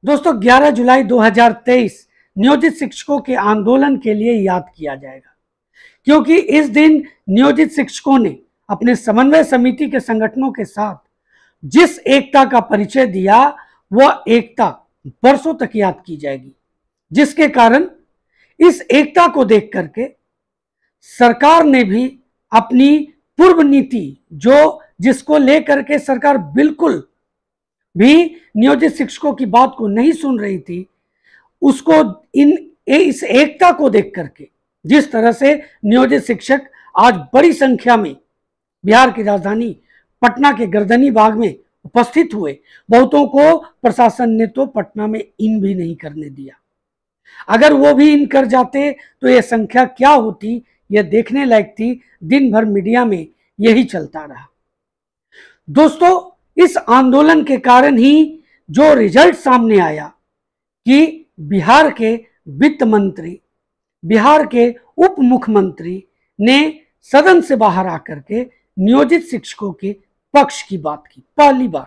दोस्तों 11 जुलाई 2023 नियोजित शिक्षकों के आंदोलन के लिए याद किया जाएगा, क्योंकि इस दिन नियोजित शिक्षकों ने अपने समन्वय समिति के संगठनों के साथ जिस एकता का परिचय दिया, वह एकता बरसों तक याद की जाएगी, जिसके कारण इस एकता को देख करके सरकार ने भी अपनी पूर्व नीति जिसको लेकर के सरकार बिल्कुल भी नियोजित शिक्षकों की बात को नहीं सुन रही थी, उसको इस एकता को देख करके जिस तरह से नियोजित शिक्षक आज बड़ी संख्या में बिहार की राजधानी पटना के गर्दनी बाग में उपस्थित हुए, बहुतों को प्रशासन ने तो पटना में इन भी नहीं करने दिया। अगर वो भी इन कर जाते तो यह संख्या क्या होती, यह देखने लायक थी। दिन भर मीडिया में यही चलता रहा। दोस्तों, इस आंदोलन के कारण ही जो रिजल्ट सामने आया कि बिहार के वित्त मंत्री, बिहार के उप मुख्यमंत्री ने सदन से बाहर आकर के नियोजित शिक्षकों के पक्ष की बात की। पहली बार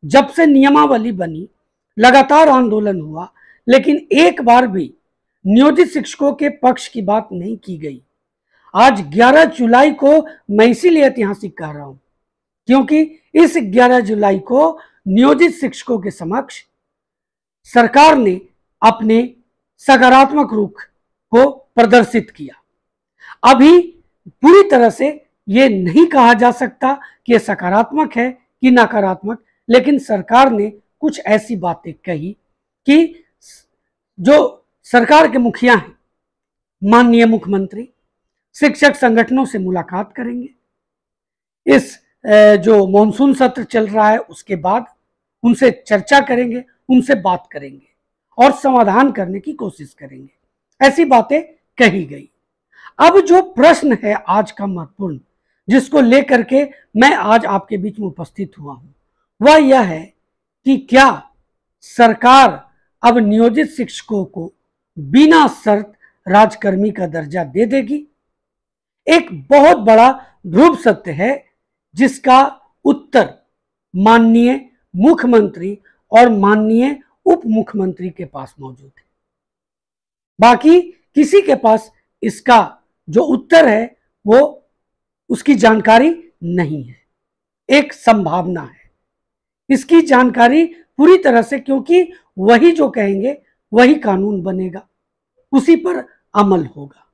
जब से नियमावली बनी, लगातार आंदोलन हुआ, लेकिन एक बार भी नियोजित शिक्षकों के पक्ष की बात नहीं की गई। आज 11 जुलाई को मैं इसीलिए ऐतिहासिक कह रहा हूं, क्योंकि इस 11 जुलाई को नियोजित शिक्षकों के समक्ष सरकार ने अपने सकारात्मक रुख को प्रदर्शित किया। अभी पूरी तरह से ये नहीं कहा जा सकता कि ये सकारात्मक है कि नकारात्मक, लेकिन सरकार ने कुछ ऐसी बातें कही कि जो सरकार के मुखिया हैं, माननीय मुख्यमंत्री, शिक्षक संगठनों से मुलाकात करेंगे। इस जो मॉनसून सत्र चल रहा है उसके बाद उनसे चर्चा करेंगे, उनसे बात करेंगे और समाधान करने की कोशिश करेंगे, ऐसी बातें कही गई। अब जो प्रश्न है आज का महत्वपूर्ण, जिसको लेकर के मैं आज आपके बीच में उपस्थित हुआ हूं, वह यह है कि क्या सरकार अब नियोजित शिक्षकों को बिना शर्त राजकर्मी का दर्जा दे देगी? एक बहुत बड़ा ध्रुव सत्य है, जिसका उत्तर माननीय मुख्यमंत्री और माननीय उप मुख्यमंत्री के पास मौजूद है। बाकी किसी के पास इसका जो उत्तर है वो उसकी जानकारी नहीं है। एक संभावना है, इसकी जानकारी पूरी तरह से, क्योंकि वही जो कहेंगे वही कानून बनेगा, उसी पर अमल होगा।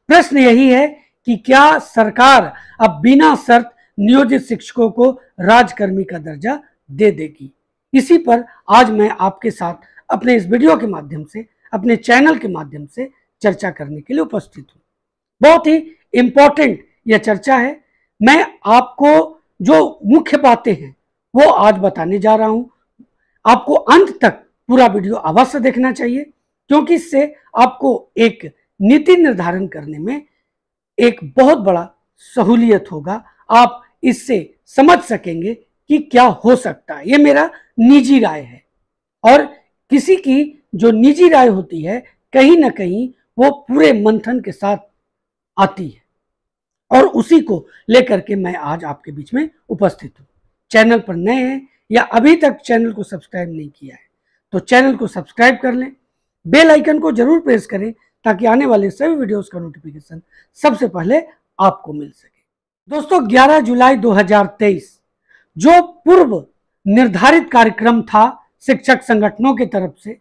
प्रश्न यही है कि क्या सरकार अब बिना शर्त नियोजित शिक्षकों को राजकर्मी का दर्जा दे देगी? इसी पर आज मैं आपके साथ अपने इस वीडियो के माध्यम से, अपने चैनल के माध्यम से चर्चा करने के लिए उपस्थित हूं। बहुत ही इंपॉर्टेंट यह चर्चा है। मैं आपको जो मुख्य बातें हैं वो आज बताने जा रहा हूं। आपको अंत तक पूरा वीडियो अवश्य देखना चाहिए, क्योंकि इससे आपको एक नीति निर्धारण करने में एक बहुत बड़ा सहूलियत होगा। आप इससे समझ सकेंगे कि क्या हो सकता है। ये मेरा निजी राय है, और किसी की जो निजी राय होती है कहीं ना कहीं वो पूरे मंथन के साथ आती है, और उसी को लेकर के मैं आज आपके बीच में उपस्थित हूं। चैनल पर नए हैं या अभी तक चैनल को सब्सक्राइब नहीं किया है तो चैनल को सब्सक्राइब कर लें, बेल आइकन को जरूर प्रेस करें, ताकि आने वाले सभी वीडियोस का नोटिफिकेशन सबसे पहले आपको मिल सके। दोस्तों, 11 जुलाई 2023 जो पूर्व निर्धारित कार्यक्रम था शिक्षक संगठनों की तरफ से,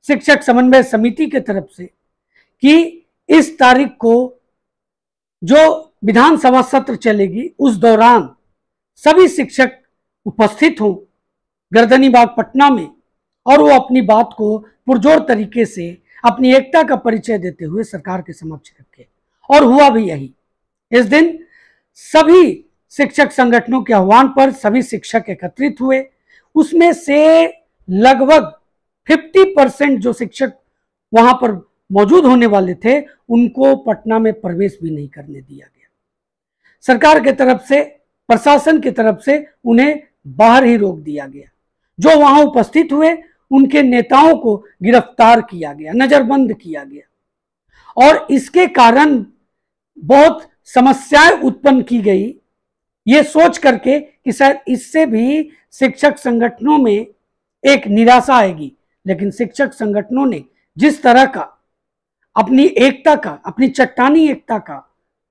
शिक्षक समन्वय समिति की तरफ से, कि इस तारीख को जो विधानसभा सत्र चलेगी उस दौरान सभी शिक्षक उपस्थित हों गर्दनी बाग पटना में, और वो अपनी बात को पुरजोर तरीके से अपनी एकता का परिचय देते हुए सरकार के समक्ष रखे। और हुआ भी यही। इस दिन सभी शिक्षक संगठनों के आह्वान पर सभी शिक्षक एकत्रित हुए। उसमें से लगभग 50% जो शिक्षक वहां पर मौजूद होने वाले थे, उनको पटना में प्रवेश भी नहीं करने दिया गया। सरकार की तरफ से, प्रशासन की तरफ से उन्हें बाहर ही रोक दिया गया। जो वहां उपस्थित हुए उनके नेताओं को गिरफ्तार किया गया, नजरबंद किया गया, और इसके कारण बहुत समस्याएं उत्पन्न की गई, ये सोच करके कि शायद इससे भी शिक्षक संगठनों में एक निराशा आएगी, लेकिन शिक्षक संगठनों ने जिस तरह का अपनी एकता का, अपनी चट्टानी एकता का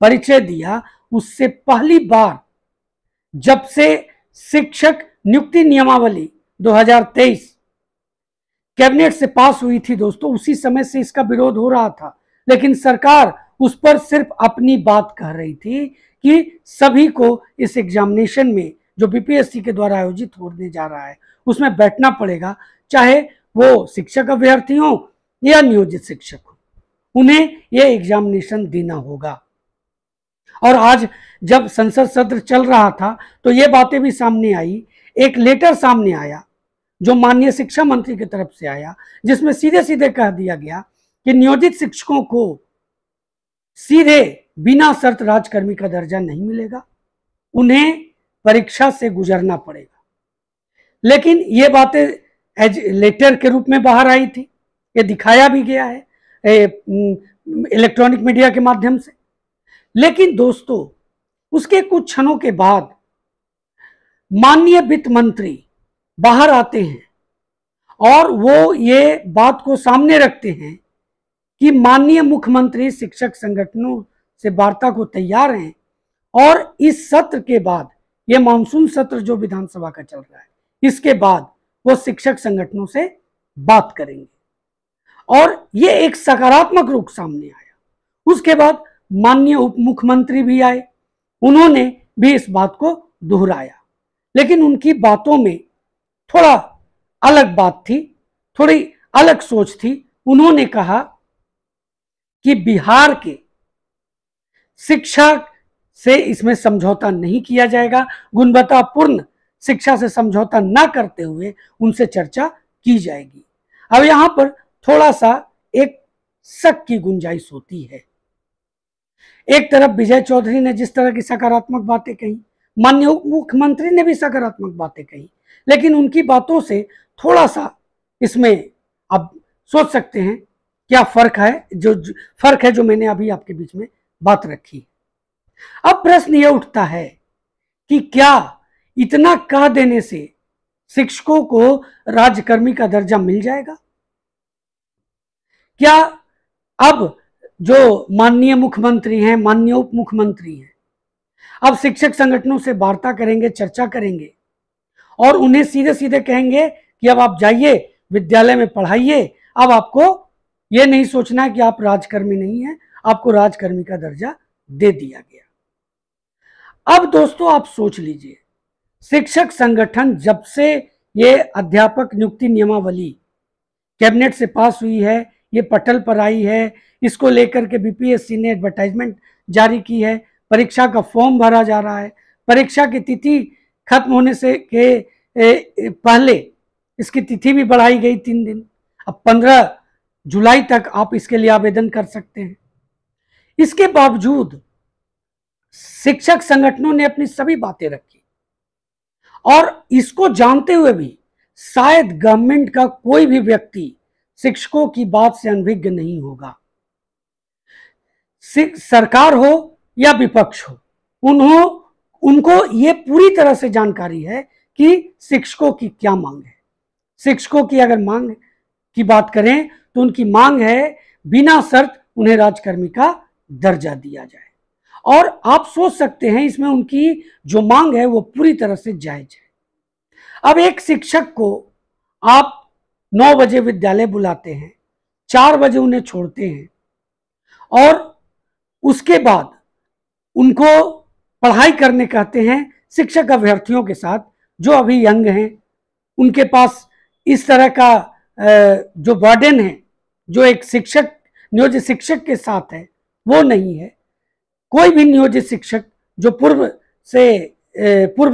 परिचय दिया, उससे पहली बार जब से शिक्षक नियुक्ति नियमावली 2023 कैबिनेट से पास हुई थी दोस्तों, उसी समय से इसका विरोध हो रहा था। लेकिन सरकार उस पर सिर्फ अपनी बात कह रही थी कि सभी को इस एग्जामिनेशन में जो बीपीएससी के द्वारा आयोजित होने जा रहा है उसमें बैठना पड़ेगा, चाहे वो शिक्षक अभ्यर्थी हो या नियोजित शिक्षक हो, उन्हें यह एग्जामिनेशन देना होगा। और आज जब संसद सत्र चल रहा था तो ये बातें भी सामने आई। एक लेटर सामने आया जो माननीय शिक्षा मंत्री की तरफ से आया, जिसमें सीधे सीधे कह दिया गया कि नियोजित शिक्षकों को सीधे बिना शर्त राजकर्मी का दर्जा नहीं मिलेगा, उन्हें परीक्षा से गुजरना पड़ेगा। लेकिन ये बातें एज लेटर के रूप में बाहर आई थी, ये दिखाया भी गया है इलेक्ट्रॉनिक मीडिया के माध्यम से। लेकिन दोस्तों उसके कुछ क्षणों के बाद माननीय वित्त मंत्री बाहर आते हैं और वो ये बात को सामने रखते हैं कि माननीय मुख्यमंत्री शिक्षक संगठनों से वार्ता को तैयार हैं और इस सत्र के बाद, ये मानसून सत्र जो विधानसभा का चल रहा है, इसके बाद वो शिक्षक संगठनों से बात करेंगे। और ये एक सकारात्मक रुख सामने आया। उसके बाद माननीय उप मुख्यमंत्री भी आए, उन्होंने भी इस बात को दोहराया। लेकिन उनकी बातों में थोड़ा अलग बात थी, थोड़ी अलग सोच थी। उन्होंने कहा कि बिहार के शिक्षा से इसमें समझौता नहीं किया जाएगा, गुणवत्तापूर्ण शिक्षा से समझौता ना करते हुए उनसे चर्चा की जाएगी। अब यहां पर थोड़ा सा एक शक की गुंजाइश होती है। एक तरफ विजय चौधरी ने जिस तरह की सकारात्मक बातें कही, माननीय उप मुख्यमंत्री ने भी सकारात्मक बातें कही, लेकिन उनकी बातों से थोड़ा सा इसमें अब सोच सकते हैं क्या फर्क है जो मैंने अभी आपके बीच में बात रखी। अब प्रश्न यह उठता है कि क्या इतना कह देने से शिक्षकों को राज्यकर्मी का दर्जा मिल जाएगा? क्या अब जो माननीय मुख्यमंत्री हैं, माननीय उप मुख्यमंत्री हैं, अब शिक्षक संगठनों से वार्ता करेंगे, चर्चा करेंगे और उन्हें सीधे सीधे कहेंगे कि अब आप जाइए विद्यालय में पढ़ाइए, अब आपको यह नहीं सोचना है कि आप राजकर्मी नहीं हैं, आपको राजकर्मी का दर्जा दे दिया गया। अब दोस्तों आप सोच लीजिए, शिक्षक संगठन जब से ये अध्यापक नियुक्ति नियमावली कैबिनेट से पास हुई है, ये पटल पर आई है, इसको लेकर के बीपीएससी ने एडवर्टाइजमेंट जारी की है, परीक्षा का फॉर्म भरा जा रहा है, परीक्षा की तिथि खत्म होने से के पहले इसकी तिथि भी बढ़ाई गई 3 दिन। अब 15 जुलाई तक आप इसके लिए आवेदन कर सकते हैं। इसके बावजूद शिक्षक संगठनों ने अपनी सभी बातें रखी और इसको जानते हुए भी शायद गवर्नमेंट का कोई भी व्यक्ति शिक्षकों की बात से अनभिज्ञ नहीं होगा। सरकार हो या विपक्ष हो, उनको ये पूरी तरह से जानकारी है कि शिक्षकों की क्या मांग है। शिक्षकों की अगर मांग की बात करें तो उनकी मांग है बिना शर्त उन्हें राजकर्मी का दर्जा दिया जाए। और आप सोच सकते हैं इसमें उनकी जो मांग है वो पूरी तरह से जायज है। अब एक शिक्षक को आप 9 बजे विद्यालय बुलाते हैं, 4 बजे उन्हें छोड़ते हैं और उसके बाद उनको पढ़ाई करने कहते हैं शिक्षक अभ्यर्थियों के साथ जो अभी यंग हैं। उनके पास इस तरह का जो बर्डन है जो एक शिक्षक नियोजित शिक्षक के साथ है वो नहीं है। कोई भी नियोजित शिक्षक जो पूर्व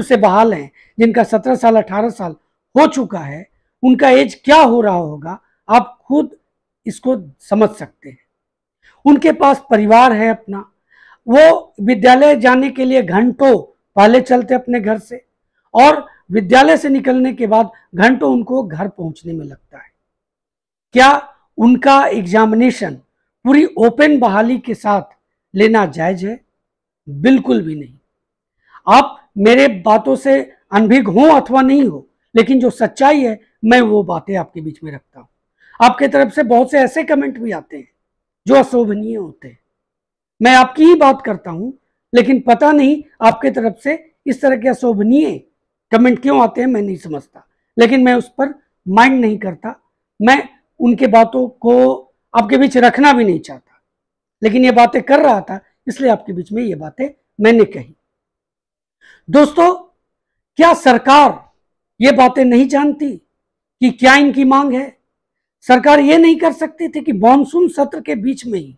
से बहाल हैं, जिनका 17 साल 18 साल हो चुका है, उनका एज क्या हो रहा होगा आप खुद इसको समझ सकते हैं। उनके पास परिवार है अपना, वो विद्यालय जाने के लिए घंटों पहले चलते अपने घर से और विद्यालय से निकलने के बाद घंटों उनको घर पहुंचने में लगता है। क्या उनका एग्जामिनेशन पूरी ओपन बहाली के साथ लेना जायज है? बिल्कुल भी नहीं। आप मेरे बातों से अनभिज्ञ हो अथवा नहीं हो, लेकिन जो सच्चाई है मैं वो बातें आपके बीच में रखता हूं। आपके तरफ से बहुत से ऐसे कमेंट भी आते हैं जो अशोभनीय होते हैं। मैं आपकी ही बात करता हूं, लेकिन पता नहीं आपके तरफ से इस तरह के अशोभनीय कमेंट क्यों आते हैं, मैं नहीं समझता। लेकिन मैं उस पर माइंड नहीं करता, मैं उनके बातों को आपके बीच रखना भी नहीं चाहता। लेकिन ये बातें कर रहा था, इसलिए आपके बीच में ये बातें मैंने कही। दोस्तों, क्या सरकार ये बातें नहीं जानती कि क्या इनकी मांग है? सरकार ये नहीं कर सकती थी कि मॉनसून सत्र के बीच में ही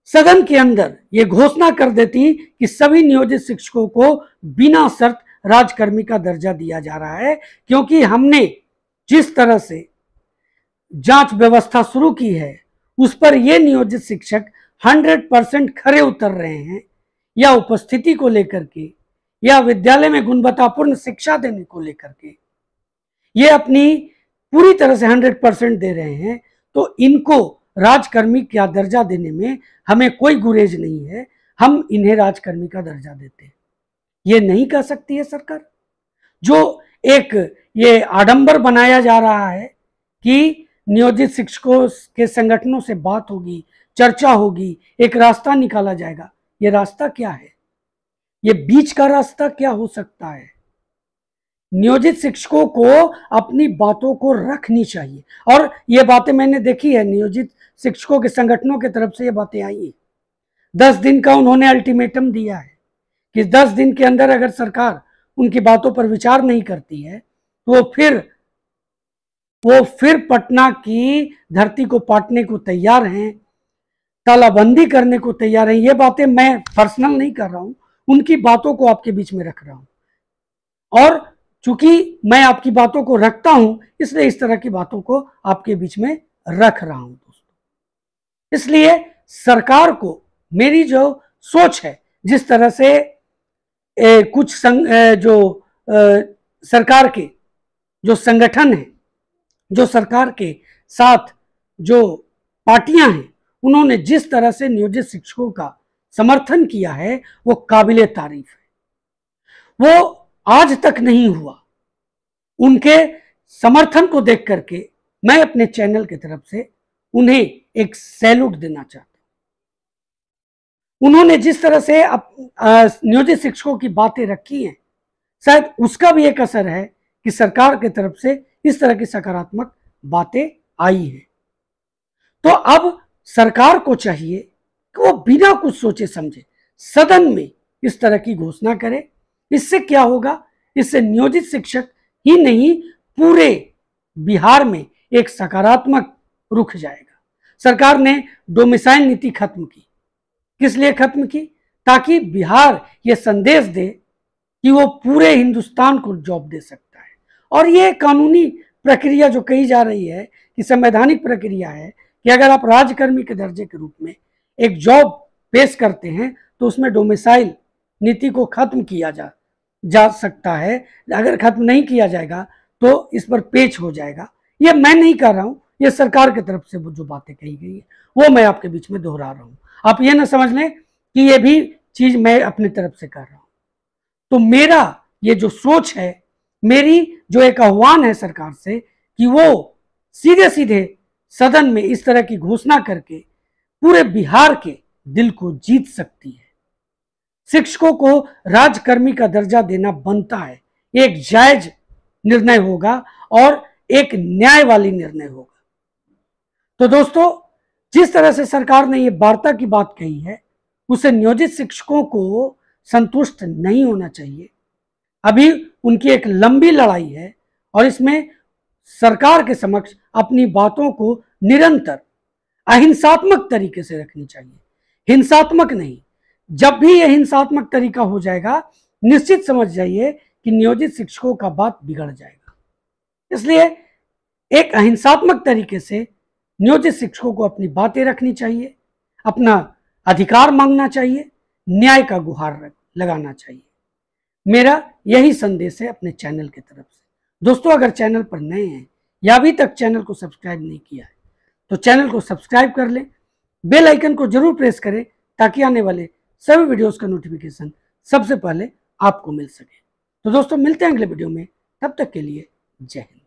सदन के अंदर ये घोषणा कर देती कि सभी नियोजित शिक्षकों को बिना शर्त राजकर्मी का दर्जा दिया जा रहा है, क्योंकि हमने जिस तरह से जांच व्यवस्था शुरू की है उस पर ये नियोजित शिक्षक 100% खरे उतर रहे हैं, या उपस्थिति को लेकर के या विद्यालय में गुणवत्तापूर्ण शिक्षा देने को लेकर के ये अपनी पूरी तरह से 100% दे रहे हैं। तो इनको राजकर्मी का दर्जा देने में हमें कोई गुरेज नहीं है, हम इन्हें राजकर्मी का दर्जा देते हैं। ये नहीं कह सकती है सरकार। जो एक ये आडंबर बनाया जा रहा है कि नियोजित शिक्षकों के संगठनों से बात होगी, चर्चा होगी, एक रास्ता निकाला जाएगा, ये रास्ता क्या है? ये बीच का रास्ता क्या हो सकता है? नियोजित शिक्षकों को अपनी बातों को रखनी चाहिए, और ये बातें मैंने देखी है, नियोजित शिक्षकों के संगठनों की तरफ से ये बातें आई है। 10 दिन का उन्होंने अल्टीमेटम दिया है कि 10 दिन के अंदर अगर सरकार उनकी बातों पर विचार नहीं करती है तो वो फिर पटना की धरती को पाटने को तैयार हैं, तालाबंदी करने को तैयार हैं। ये बातें मैं पर्सनल नहीं कर रहा हूं, उनकी बातों को आपके बीच में रख रहा हूं, और चूंकि मैं आपकी बातों को रखता हूं इसलिए इस तरह की बातों को आपके बीच में रख रहा हूं दोस्तों। इसलिए सरकार को मेरी जो सोच है, जिस तरह से कुछ सरकार के जो संगठन है, जो सरकार के साथ जो पार्टियां हैं, उन्होंने जिस तरह से नियोजित शिक्षकों का समर्थन किया है वो काबिले तारीफ है। वो आज तक नहीं हुआ। उनके समर्थन को देख करके मैं अपने चैनल की तरफ से उन्हें एक सैल्यूट देना चाहता हूं। उन्होंने जिस तरह से नियोजित शिक्षकों की बातें रखी हैं, शायद उसका भी एक असर है कि सरकार की तरफ से इस तरह की सकारात्मक बातें आई हैं। तो अब सरकार को चाहिए कि वो बिना कुछ सोचे समझे सदन में इस तरह की घोषणा करे। इससे क्या होगा? इससे नियोजित शिक्षक ही नहीं, पूरे बिहार में एक सकारात्मक रुख जाएगा। सरकार ने डोमिसाइल नीति खत्म की। किस लिए खत्म की? ताकि बिहार ये संदेश दे कि वो पूरे हिंदुस्तान को जॉब दे सकता है। और ये कानूनी प्रक्रिया जो कही जा रही है कि संवैधानिक प्रक्रिया है कि अगर आप राजकर्मी के दर्जे के रूप में एक जॉब पेश करते हैं तो उसमें डोमिसाइल नीति को खत्म किया जा सकता है। अगर खत्म नहीं किया जाएगा तो इस पर पेच हो जाएगा। ये मैं नहीं कर रहा हूं, ये सरकार की तरफ से जो बातें कही गई है वो मैं आपके बीच में दोहरा रहा हूं। आप ये ना समझ लें कि ये भी चीज मैं अपनी तरफ से कर रहा हूं। तो मेरा ये जो सोच है, मेरी जो एक आह्वान है सरकार से कि वो सीधे सीधे सदन में इस तरह की घोषणा करके पूरे बिहार के दिल को जीत सकती है। शिक्षकों को राजकर्मी का दर्जा देना बनता है। एक जायज निर्णय होगा और एक न्याय वाली निर्णय होगा। तो दोस्तों, जिस तरह से सरकार ने ये वार्ता की बात कही है उसे नियोजित शिक्षकों को संतुष्ट नहीं होना चाहिए। अभी उनकी एक लंबी लड़ाई है और इसमें सरकार के समक्ष अपनी बातों को निरंतर अहिंसात्मक तरीके से रखनी चाहिए, हिंसात्मक नहीं। जब भी यह हिंसात्मक तरीका हो जाएगा, निश्चित समझ जाइए कि नियोजित शिक्षकों का बात बिगड़ जाएगा। इसलिए एक अहिंसात्मक तरीके से नियोजित शिक्षकों को अपनी बातें रखनी चाहिए, अपना अधिकार मांगना चाहिए, न्याय का गुहार लगाना चाहिए। मेरा यही संदेश है अपने चैनल की तरफ से। दोस्तों, अगर चैनल पर नए हैं या अभी तक चैनल को सब्सक्राइब नहीं किया है तो चैनल को सब्सक्राइब कर लें, बेल आइकन को जरूर प्रेस करें ताकि आने वाले सभी वीडियोस का नोटिफिकेशन सबसे पहले आपको मिल सके। तो दोस्तों, मिलते हैं अगले वीडियो में, तब तक के लिए जय हिंद।